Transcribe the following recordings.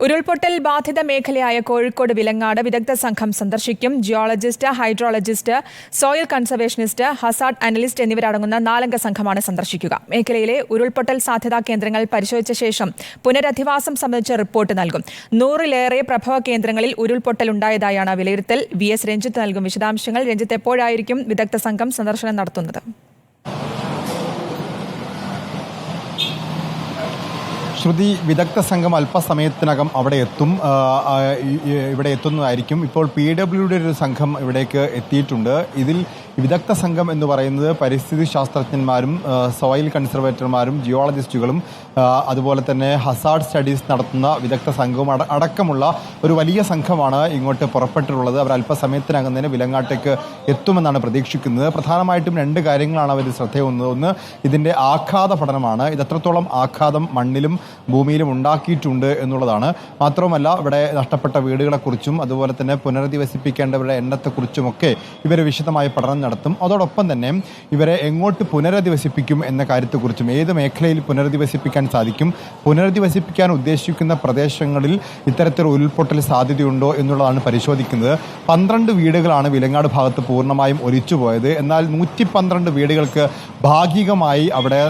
ഉരുൾപൊട്ടൽ ബാധിത മേഖലയായ കോഴിക്കോട് വിലങ്ങാട് വിദഗ്ധ സംഘം സന്ദർശിക്കും. Geologist, hydrologist, soil conservationist, Hazard analyst എന്നിവരടങ്ങുന്ന 4-അംഗ സംഘമാണ് സന്ദർശിക്കുക. മേഖലയിലെ ഉരുൾപൊട്ടൽ സാധ്യതാ കേന്ദ്രങ്ങൾ പരിശോധിച്ച ശേഷം പുനരധിവാസം സംബന്ധിച്ച റിപ്പോർട്ട് നൽകും. 100-ലേറെ പ്രഭവ കേന്ദ്രങ്ങളിൽ ഉരുൾപൊട്ടൽ ഉണ്ടായതായാണ് വിലയിരുത്തൽ. VS രഞ്ജിത്ത് നൽകും വിശദാംശങ്ങൾ. രഞ്ജിത്ത്, എപ്പോഴായിരിക്കും വിദഗ്ധ സംഘം സന്ദർശനം നടത്തുന്നത്? ശ്രുതി, വിദഗ്ധ സംഘം അല്പസമയത്തിനകം അവിടെ എത്തും. ഇവിടെ എത്തുന്നതായിരിക്കും. ഇപ്പോൾ PWD ഒരു സംഘം ഇവിടേക്ക് എത്തിയിട്ടുണ്ട്. ഇതിൽ വിദഗ്ധ സംഘം എന്ന് പറയുന്നത് പരിസ്ഥിതി ശാസ്ത്രജ്ഞന്മാരും സോയിൽ കൺസർവേറ്റർമാരും ജിയോളജിസ്റ്റുകളും അതുപോലെ തന്നെ ഹസാർഡ് സ്റ്റഡീസ് നടത്തുന്ന വിദഗ്ധ സംഘവും അടക്കമുള്ള ഒരു വലിയ സംഘമാണ് ഇങ്ങോട്ട് പുറപ്പെട്ടിട്ടുള്ളത്. അവർ അല്പസമയത്തിനകം തന്നെ വിലങ്ങാട്ടേക്ക് എത്തുമെന്നാണ് പ്രതീക്ഷിക്കുന്നത്. പ്രധാനമായിട്ടും 2 കാര്യങ്ങളാണ് അവർ ശ്രദ്ധയാവുന്നത്. ഒന്ന്, ഇതിൻ്റെ ആഘാത പഠനമാണ്. ഇത് എത്രത്തോളം ആഘാതം മണ്ണിലും ഭൂമിയിലും ഉണ്ടാക്കിയിട്ടുണ്ട് എന്നുള്ളതാണ്. മാത്രവുമല്ല, ഇവിടെ നഷ്ടപ്പെട്ട വീടുകളെക്കുറിച്ചും അതുപോലെ തന്നെ പുനരധിവസിപ്പിക്കേണ്ടവരുടെ എണ്ണത്തെക്കുറിച്ചുമൊക്കെ ഇവർ വിശദമായ പഠനം നടത്തും. അതോടൊപ്പം തന്നെ ഇവരെ എങ്ങോട്ട് പുനരധിവസിപ്പിക്കും എന്ന കാര്യത്തെക്കുറിച്ചും, ഏത് മേഖലയിൽ പുനരധിവസിപ്പിക്കാൻ സാധിക്കും, പുനരധിവസിപ്പിക്കാൻ ഉദ്ദേശിക്കുന്ന പ്രദേശങ്ങളിൽ ഇത്തരത്തിൽ ഉരുൾപൊട്ടൽ സാധ്യതയുണ്ടോ എന്നുള്ളതാണ് പരിശോധിക്കുന്നത്. 12 വീടുകളാണ് വിലങ്ങാട് ഭാഗത്ത് പൂർണ്ണമായും ഒലിച്ചുപോയത്. എന്നാൽ 112 വീടുകൾക്ക് ഭാഗികമായി അവിടെ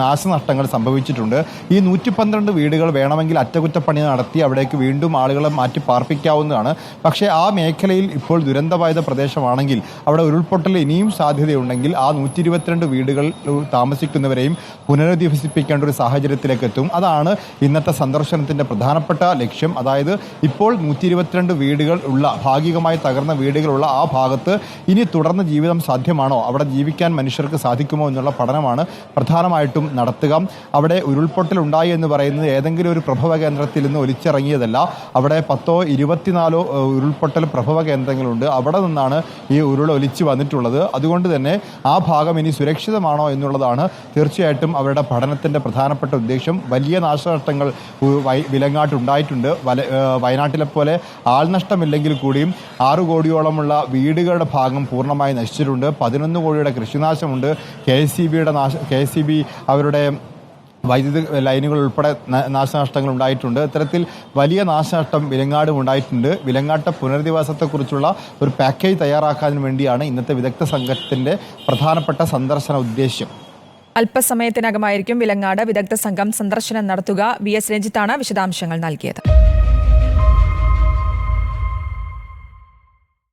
നാശനഷ്ടങ്ങൾ സംഭവിച്ചിട്ടുണ്ട്. ഈ 112 വീടുകൾ വേണമെങ്കിൽ അറ്റകുറ്റപ്പണി നടത്തി അവിടേക്ക് വീണ്ടും ആളുകളെ മാറ്റി പാർപ്പിക്കാവുന്നതാണ്. പക്ഷേ ആ മേഖലയിൽ ഇപ്പോൾ ദുരന്തബാധിത പ്രദേശമാണെങ്കിൽ അവിടെ ഉരുൾപൊട്ടൽ ഇനിയും സാധ്യതയുണ്ടെങ്കിൽ ആ 122 വീടുകൾ താമസിക്കുന്നവരെയും പുനരധിവസിപ്പിക്കേണ്ട ഒരു സാഹചര്യത്തിലേക്ക് എത്തും. അതാണ് ഇന്നത്തെ സന്ദർശനത്തിൻ്റെ പ്രധാനപ്പെട്ട ലക്ഷ്യം. അതായത് ഇപ്പോൾ 122 വീടുകൾ ഉള്ള, ഭാഗികമായി തകർന്ന വീടുകളുള്ള ആ ഭാഗത്ത് ഇനി തുടർന്ന് ജീവിതം സാധ്യമാണോ, അവിടെ ജീവിക്കാൻ മനുഷ്യർക്ക് സാധിക്കുമോ എന്നുള്ള പഠനമാണ് പ്രധാനമായിട്ടും നടത്തുക. അവിടെ ഉരുൾപൊട്ടൽ ഉണ്ടായി എന്ന് പറയുന്നത് ഏതെങ്കിലും ഒരു പ്രഭവ കേന്ദ്രത്തിൽ നിന്ന് ഒലിച്ചിറങ്ങിയതല്ല. അവിടെ 10 24 ഉരുൾപൊട്ടൽ പ്രഭവ കേന്ദ്രങ്ങളുണ്ട്. അവിടെ നിന്നാണ് ഈ ഉരുൾ ഒലിച്ചു വന്നിട്ടുള്ളത്. അതുകൊണ്ട് തന്നെ ആ ഭാഗം ഇനി സുരക്ഷിതമാണോ എന്നുള്ളതാണ് തീർച്ചയായിട്ടും അവരുടെ പഠനത്തിൻ്റെ പ്രധാനപ്പെട്ട ഉദ്ദേശം. വലിയ നാശനഷ്ടങ്ങൾ വിലങ്ങാട്ടുണ്ടായിട്ടുണ്ട്. വയനാട്ടിലെ പോലെ ആൾനഷ്ടമില്ലെങ്കിൽ കൂടിയും 6 കോടിയോളമുള്ള വീടുകളുടെ ഭാഗം പൂർണ്ണമായി നശിച്ചിട്ടുണ്ട്. 11 കോടിയുടെ കൃഷിനാശമുണ്ട്. KSEB അവരുടെ വൈദ്യുതി ലൈനുകൾ ഉൾപ്പെടെ നാശനഷ്ടങ്ങൾ ഉണ്ടായിട്ടുണ്ട്. ഇത്തരത്തിൽ വലിയ നാശനഷ്ടം വിലങ്ങാടും ഉണ്ടായിട്ടുണ്ട്. വിലങ്ങാട്ടെ പുനരധിവാസത്തെക്കുറിച്ചുള്ള ഒരു പാക്കേജ് തയ്യാറാക്കാൻ വേണ്ടിയാണ് ഇന്നത്തെ വിദഗ്ധ സംഘത്തിൻ്റെ പ്രധാനപ്പെട്ട സന്ദർശന ഉദ്ദേശ്യം. അല്പസമയത്തിനകമായിരിക്കും വിലങ്ങാട് വിദഗ്ധ സംഘം സന്ദർശനം നടത്തുക. VS രഞ്ജിത്താണ് വിശദാംശങ്ങൾ നൽകിയത്.